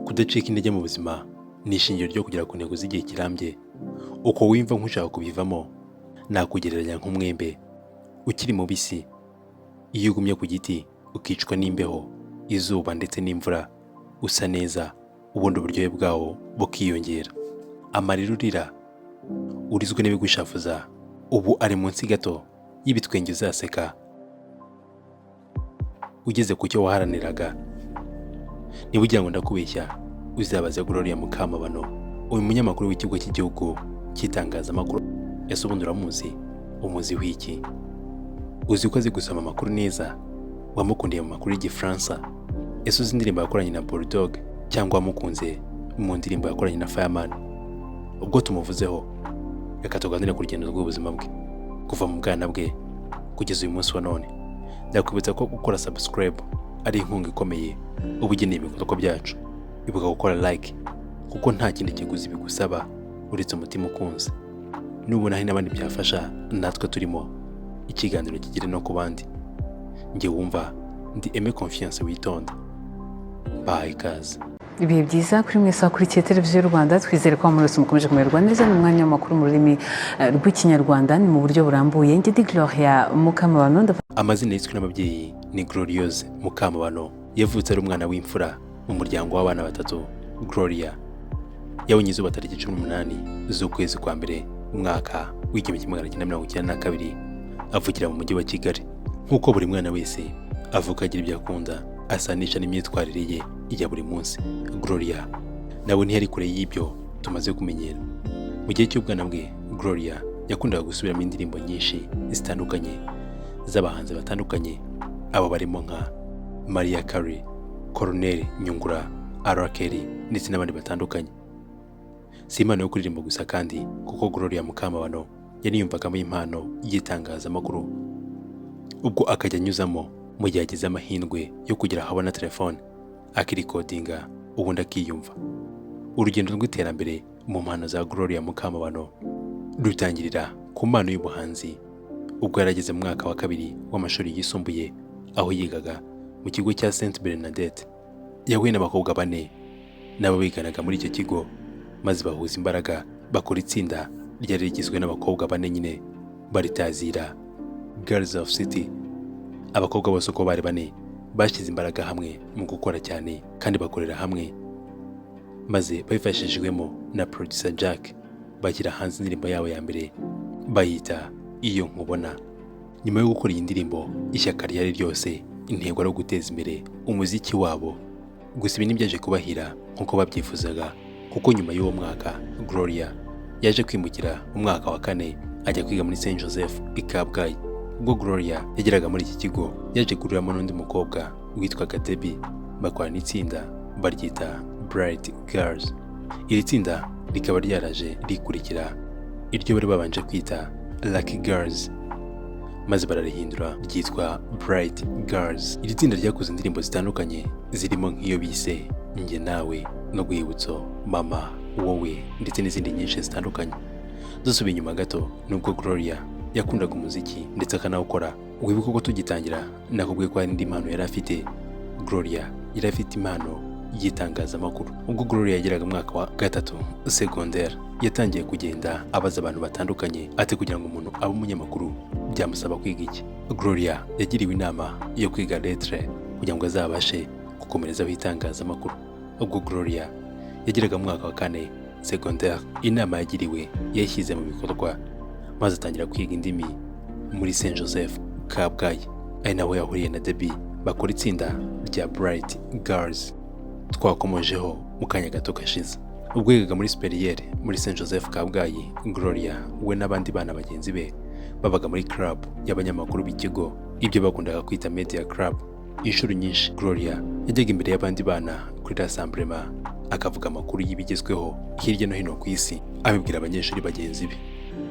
Kudacika intege mu buzima ni ishingiro ryo kugera ku ntego z'igihe kirambye. Uko wimva nk'ushaka kubivamo, nakugereranya nk'umwembe ukiri mubisi. Iyo ugumye ku giti ukicwa n'imbeho, izuba ndetse n'imvura, usa neza, ubundi uburyohe bwawo bukiyongera. Amarira urira, urizwe n'ibigushafuza, ubu ari munsi gato y'ibitwenge uzaseka. Ugeze ku cyo waharaniraga. Niba ugira ngo ndakubeshya, uzabaze Gloria Mukamabano, uyu munyamakuru w'ikigo cy'igihugu cy'itangazamakuru. Ese ubundi uramuzi? Umuzi w'iki? Uzi ko azi gusoma amakuru neza? Wamukundiye mu makuru y'Igifaransa? Ese uzi indirimbo yakoranye na Bulldog cyangwa wamukunze mu ndirimbo yakoranye na Fireman? Ubwo tumuvuzeho, reka tuganire ku rugendo rw'ubuzima bwe kuva mu bwana bwe kugeza uyu munsi wa none. Ndakwibutsa ko gukora subscribe ari inkunga ikomeye uba ugeneye ibikorwa byacu. Ibuka gukora like kuko nta kindi kiguzi bigusaba uretse umutima ukunze. Nubona hari n'abandi byafasha, natwe turimo, ikiganiro kigire no ku bandi. Njye wumva ndi Aime Confiance witonda. Bye guys. Ibihe byiza kuri mwese wakurikiye televiziyo y'u Rwanda. Twizere ko mwese mukomeje kumererwa neza. Ni umwanya w'amakuru mu rurimi rw'ikinyarwanda, ni mu buryo burambuye. Njye ndi Gloria Mukamabano. Amazina yiswe n'ababyeyi ni Gloriose Mukamabano. Yavutse ari umwana w'imfura mu muryango w'abana batatu. Gloria yabonye izuba tariki 18 z'ukwezi kwa mbere umwaka w'1992, avukira mu mujyi wa Kigali. Nk'uko buri mwana wese avuka agira ibyo akunda, asanisha n'imyitwarire ye ya buri munsi. Gloria nawe ntiyari kure y'ibyo tumaze kumenyera. Mu gihe cy'ubwana bwe, Gloria yakundaga gusubiramo indirimbo nyinshi zitandukanye z'abahanzi batandukanye, abo barimo nka Mariah Carey, Colonel Nyungura, RBA ndetse n'abandi batandukanye. Si impano yo kuririmba gusa kandi, kuko Gloria Mukamabano yari yumvagamo impano y'itangazamakuru. Ubwo akajya anyuzamo mu gihe agize amahirwe yo kugira aho abona telefone, akirikodinga ubundi akiyumva. Urugendo rw'iterambere mu mpano za Gloria Mukamabano rutangirira ku mpano y'ubuhanzi ubwo yarageze mu mwaka wa 2 w'amashuri yisumbuye, aho yigaga mu kigo cya Saint Bernadette. Yahuye n'abakobwa 4 nabo biganaga muri icyo kigo, maze bahuza imbaraga bakora itsinda ryari rigizwe n'abakobwa 4 nyine baritazira Girls of City. Abakobwa bose uko bari 4 bashyize imbaraga hamwe mu gukora cyane kandi bakorera hamwe, maze babifashijwemo na producer Jack bashyira hanze indirimbo yabo ya mbere bayita Iyo Nkubona. Nyuma yo gukora iyi ndirimbo, ishyaka ryari ryose intego ari guteza imbere umuziki wabo. Gusa ibi ntibyaje kubahira nk'uko babyifuzaga, kuko nyuma y'uwo mwaka Gloria yaje kwimukira mu mwaka wa 4 ajya kwiga muri Saint Joseph i Kabgayi. Ubwo Gloria yageraga muri iki kigo, yaje guhuriramo n'undi mukobwa witwaga Debbie, bakorana itsinda baryita Bright Girls. Iri tsinda rikaba ryaraje rikurikira iryo bari babanje kwita Lucky Girls, maze bararihindura ryitwa Bright Girls. Iri tsinda ryakoze indirimbo zitandukanye zirimo nk'iyo bise Njye Nawe no Guhibutso, Mama, Wowe ndetse n'izindi nyinshi zitandukanye. Dusubiye inyuma gato, nubwo Gloria yakundaga umuziki ndetse akanawukora, wibuka ko tugitangira nakubwiye ko hari indi mpano yari afite. Gloria yari afite impano y'itangazamakuru. Ubwo Gloria yageraga mu mwaka wa 3 secondaire, yatangiye kugenda abaza abantu batandukanye ati kugira ngo umuntu abe umunyamakuru byamusaba kwiga iki. Gloria yagiriwe inama yo kwiga lettre kugira ngo azabashe gukomerezaho itangazamakuru. Ubwo Gloria yageraga mu mwaka wa 4 secondaire, inama yagiriwe yashyize mu bikorwa, maze atangira kwiga indimi muri Saint Joseph Kabgayi. Ari naho yahuriye na Debbie, bakora itsinda rya Bright Girls twakomojeho mu kanya gato kashize. Ubwo yigaga muri superiere muri Saint Joseph Kabgayi, Gloria we n'abandi bana bagenzi be babaga muri club y'abanyamakuru b'ikigo, ibyo bakundaga kwita media club. Inshuro nyinshi Gloria yajyaga imbere y'abandi bana kuri rassemblement akavuga amakuru y'ibigezweho hirya no hino ku isi, abibwira abanyeshuri bagenzi be.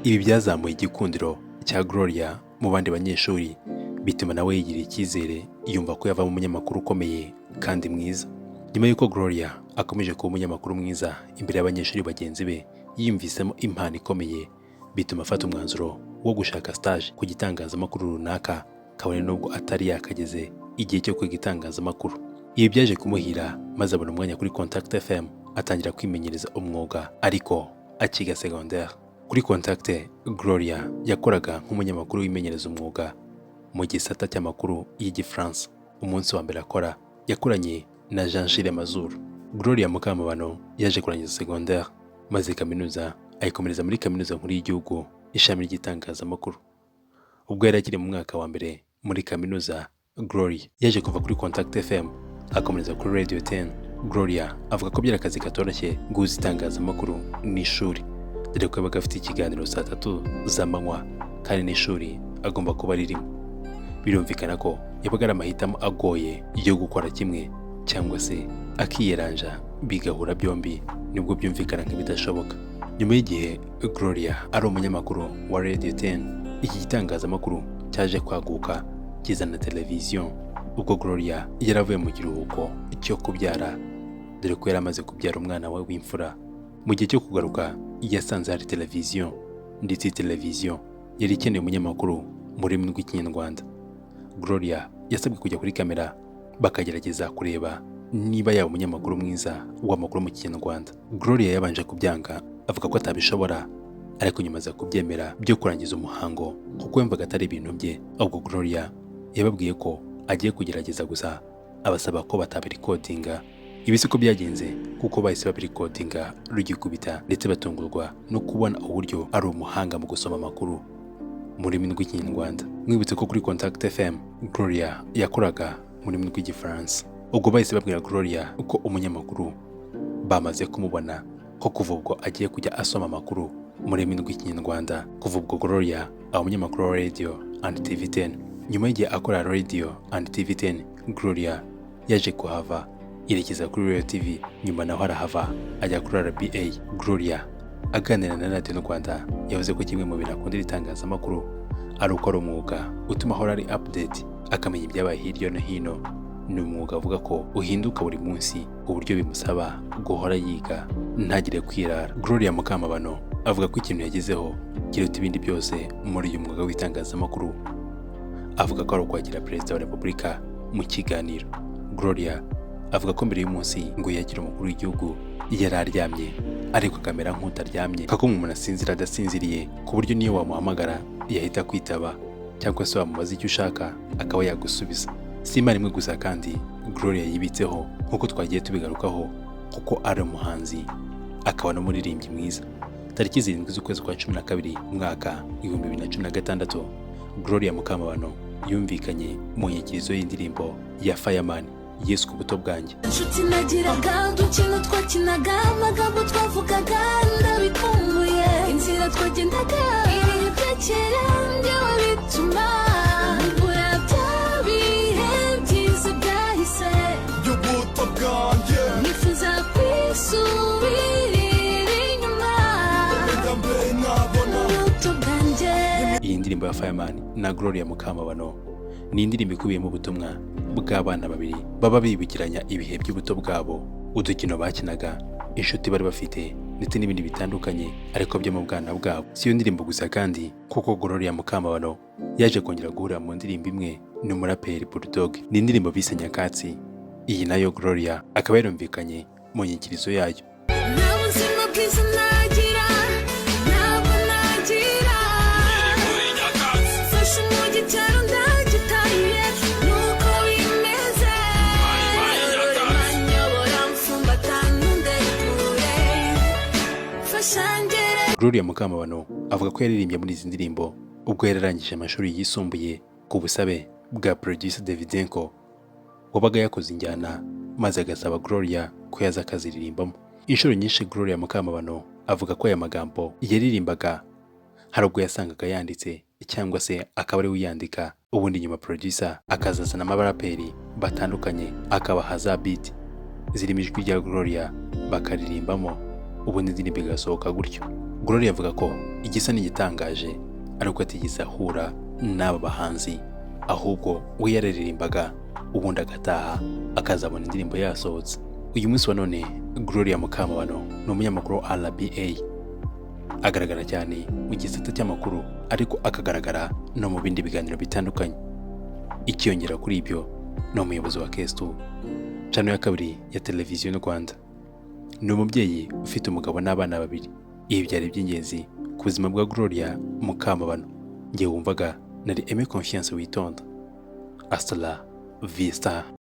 Ibi byazamuye igikundiro cya Gloria mu bandi banyeshuri, bituma nawe yigira icyizere, yumva ko yava mu munyamakuru ukomeye kandi mwiza. Nyuma y'uko Gloria akomeje kuba umunyamakuru mwiza imbere y'abanyeshuri bagenzi be, yiyumvisemo impano ikomeye, bituma afata umwanzuro wo gushaka stage ku gitangazamakuru runaka, kabone nubwo atari yakageze igihe cyo kwiga itangazamakuru. Ibi byaje kumuhira maze abona umwanya kuri Contact FM atangira kwimenyereza umwuga ariko akiga secondaire. Kuri Contact, Gloria yakoraga nk'umunyamakuru wimenyereza umwuga mu gisata cy'amakuru y'Igifaransa. Umunsi wa mbere akora yakoranye na Jean-Gilles Mazuru. Gloria Mukamabano yaje kurangiza secondaire maze kaminuza ayikomereza muri kaminuza nkuru y'igihugu ishami ry'itangazamakuru. Ubwo yari akiri mu mwaka wa mbere muri kaminuza, Gloria yaje kuva kuri Contact FM akomereza kuri Radio 10. Gloria avuga ko byari akazi katoroshye guhuza itangazamakuru n'ishuri, dore ko yabaga afite ikiganiro saa 3 z'amanywa kandi n'ishuri agomba kuba ririmo. Birumvikana ko yabaga ari amahitamo agoye yo gukora kimwe cyangwa se akiyeranja bigahura byombi, nibwo byumvikana nk'ibidashoboka. Nyuma y'igihe Gloria ari umunyamakuru wa Radio 10, iki gitangazamakuru cyaje kwaguka kizana televiziyo. Ubwo Gloria yaravuye mu kiruhuko cyo kubyara, dore ko yari amaze kubyara umwana we w'imfura. Mu gihe cyo kugaruka yasanze hari televiziyo, ndetse televiziyo yari ikeneye umunyamakuru mu rurimi rw'Ikinyarwanda. Gloria yasabwe kujya kuri kamera bakagerageza kureba niba yaba umunyamakuru mwiza w'amakuru mu Kinyarwanda. Gloria yabanje kubyanga avuga ko atabishobora, ariko nyuma aza kubyemera byo kurangiza umuhango kuko yumvaga atari ibintu bye. Ubwo Gloria yababwiye ko agiye kugerageza gusa, abasaba ko batabirikodinga. Ibi siko byagenze kuko bahise babirikodinga rugikubita, ndetse batungurwa no kubona uburyo ari umuhanga mu gusoma amakuru mu rurimi rw'Ikinyarwanda. Mwibutse ko kuri Contact FM Gloria yakoraga mu rurimi rw'Igifaransa. Ubwo bahise babwira Gloria uko umunyamakuru bamaze kumubona ko kuva ubwo agiye kujya asoma amakuru mu rurimi rw'Ikinyarwanda. Kuva ubwo Gloria aba umunyamakuru wa Radio and TV 10. Nyuma y'igihe akora Radio and TV 10, Gloria yaje kuhava yerekeza kuri Radio TV, nyuma naho arahava ajya kuri RBA. Gloria aganira na Radio Rwanda yavuze ko kimwe mu bintu akundira itangazamakuru ari uko ari umwuga utuma ahora ari update, akamenya ibyabaye hirya no hino. Ni umwuga avuga ko uhinduka buri munsi ku buryo bimusaba guhora yiga ntagire kwirara. Gloria Mukamabano avuga ko ikintu yagezeho kiruta ibindi byose muri uyu mwuga w'itangazamakuru. Avuga ko ari ukwakira Perezida wa Repubulika mu kiganiro. Gloria avuga ko mbere y'umunsi ngo yakira umukuru w'igihugu yari aryamye, ariko akamera nk'utaryamye, kako umuntu asinzira adasinziriye, ku buryo niyo wamuhamagara yahita kwitaba, cyangwa se wamubaza icyo ushaka akaba yagusubiza. Si imana imwe gusa kandi Gloria yibitseho nk'uko twagiye tubigarukaho, kuko ari umuhanzi akaba n'umuririmbyi mwiza. Tariki 7 z'ukwezi kwa 12 umwaka 2016, Gloria Mukamabano yumvikanye mu nyikirizo y'indirimbo ya Fireman Yesu ku buto bwanjye. Inshuti nagiraga dukino twakinaga, amagambo twavugaga ndabikumbuye, inzira twagendaga ibihe bya kera njyewe bituma mbura bya bihe byiza byahise by'ubuto bwanjye, nifuza kwisubirira inyuma ubuto bwanjye. Iyi ndirimbo ya Fireman na Gloria Mukamabano ni indirimbo ikubiyemo ubutumwa bw'abana babiri baba bibukiranya ibihe by'ubuto bwabo, udukino bakinaga, inshuti bari bafite, ndetse n'ibindi bitandukanye ariko byo mu bwana bwabo. Si iyo ndirimbo gusa kandi kuko Gloria Mukamabano yaje kongera guhura mu ndirimbo imwe n'umuraperi Bulldog. Ni indirimbo bise Nyakatsi. Iyi nayo Gloria akaba yarumvikanye mu nyikirizo yayo. Gloria Mukamabano avuga ko yaririmbye muri izi ndirimbo ubwo yararangije amashuri yisumbuye ku busabe bwa producer Davidenko, wabaga yakoze injyana maze agasaba Gloria ko yaza akaziririmbamo. Inshuro nyinshi Gloria Mukamabano avuga ko aya magambo yaririmbaga hari ubwo yasangaga yanditse cyangwa se akaba ari uyandika, ubundi nyuma producer akazazana abaraperi batandukanye akabaha za beat zirimo ijwi rya Gloria bakaririmbamo, ubundi indirimbo igasohoka gutyo. Gloria avuga ko igisa n'igitangaje ari uko atigeze ahura n'aba bahanzi, ahubwo we yararirimbaga ubundi agataha akazabona indirimbo yasohotse. Uyu munsi wa none Gloria Mukamabano ni umunyamakuru wa RBA, agaragara cyane mu gisata cy'amakuru ariko akagaragara no mu bindi biganiro bitandukanye. Ikiyongera kuri ibyo ni umuyobozi wa Kestu channel ya kabiri ya televiziyo y'u Rwanda. Ni umubyeyi ufite umugabo n'abana babiri. Ibi byari by'ingenzi ku buzima bwa Gloria Mukamabano. Ngiye wumvaga nari Aime Confiance Witonda. Hasta la vista.